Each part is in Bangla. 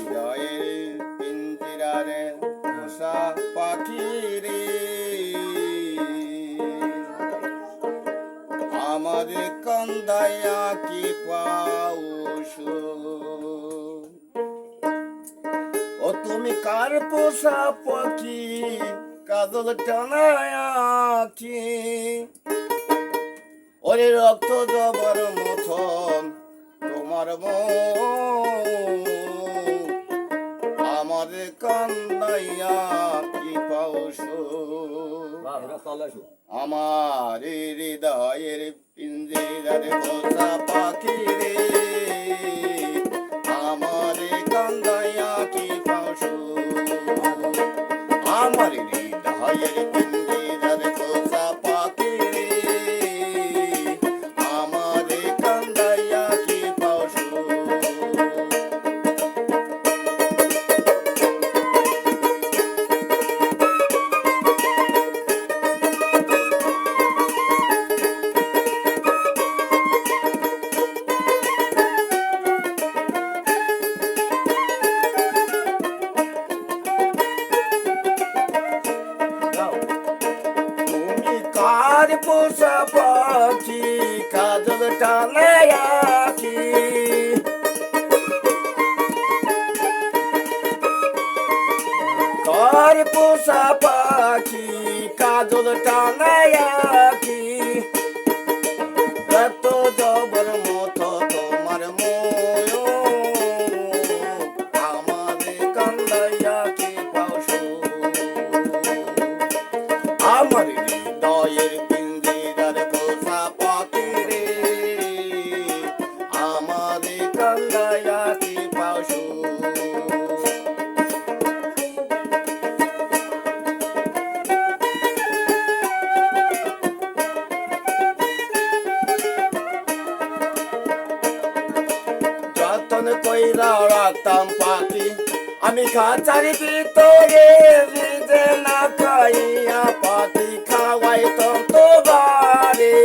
হৃদয়ের পিঞ্জিরারে পোষা পাখি রে, আমার কান্দায়া কি পাউস, ও তুমি কার পোষা পাখি কাজল টানায় আঁখি, ওরে রক্ত জবার মথন তোমার আমার কান্দাইয়া কি পাউস, আমার হৃদয়ের পিঞ্জিরারে পোষা পাখি রে, আমার কান্দাইয়া কি পাউস, আমার হৃদয়ের পিঞ্জিরারে পোষা পাখি রে, আমার কান্দাইয়া কি পাউস। কার পোষা পাখি কাজল টানায় আঁখি, কার পোষা পাখি কাজল টানায় আঁখি, এত জবর মতো তোমার মোয়, আমাদের কান্দাইয়া কি পাউস, আমার হৃদয়ের পিঞ্জিরারে পোষা পাখি রে, আমাদের কান্দাইয়া কি পাউস। যতন কইরা রাখতাম পাখি আমি খাঁচার ভিতরে, নিজে না খাইয়া পাখি খাওয়াইতাম তো বারে,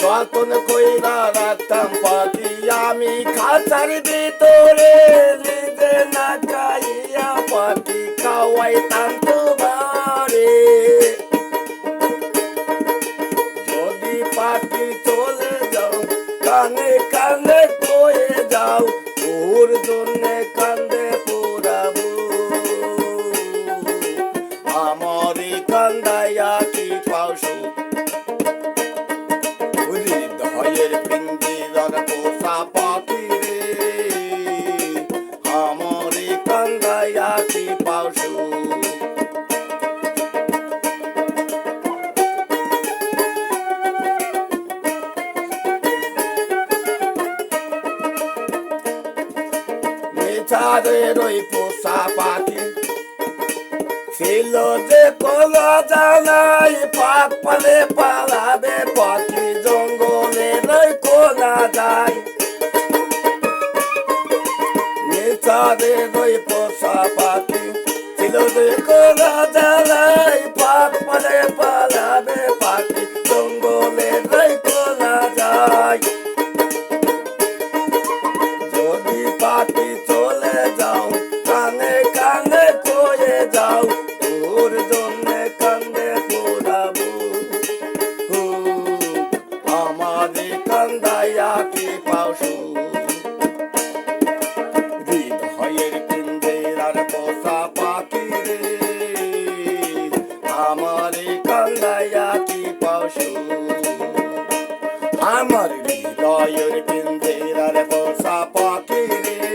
যতন কইরা রাখতাম পাখি আমি খাঁচার ভিতরে, নিজে না খাইয়া পাখি খাওয়াইতাম তো বারে, যদি পাখি চলে যাও কানে কানে কয়ে যাও, ওর জন্যে কান্দে পুরাবো, আমারই কান্দাইয়া কি পাউস, হৃদয়ের পিঞ্জিরার পোষা পাখি রে, আমারই কান্দাইয়া কি পাউস। চাঁদের ওই পোষা পাখি ছিল যে কোনো জানাই, পাক পালে পালাবে পাখি জঙ্গলের ওই কোনা যায়, চাঁদের ওই পোষা পাখি ছিল যে কোনো জানাই, পাক পালে পালাবে পাখি জঙ্গলের ওই কোনা যায়, যদি পাখি চলে যাও কানে কানে কয়ে যাও, তোর জন্যে কান্দে পোড়াবো, আমাদের কান্দাইয়া কি পাউস, হৃদয়ের পিঞ্জিরার পোষা পাখি রে, আমারে কান্দাইয়া কি পাউস, আমার হৃদয়ের পিঞ্জিরার পোষা পাখি রে,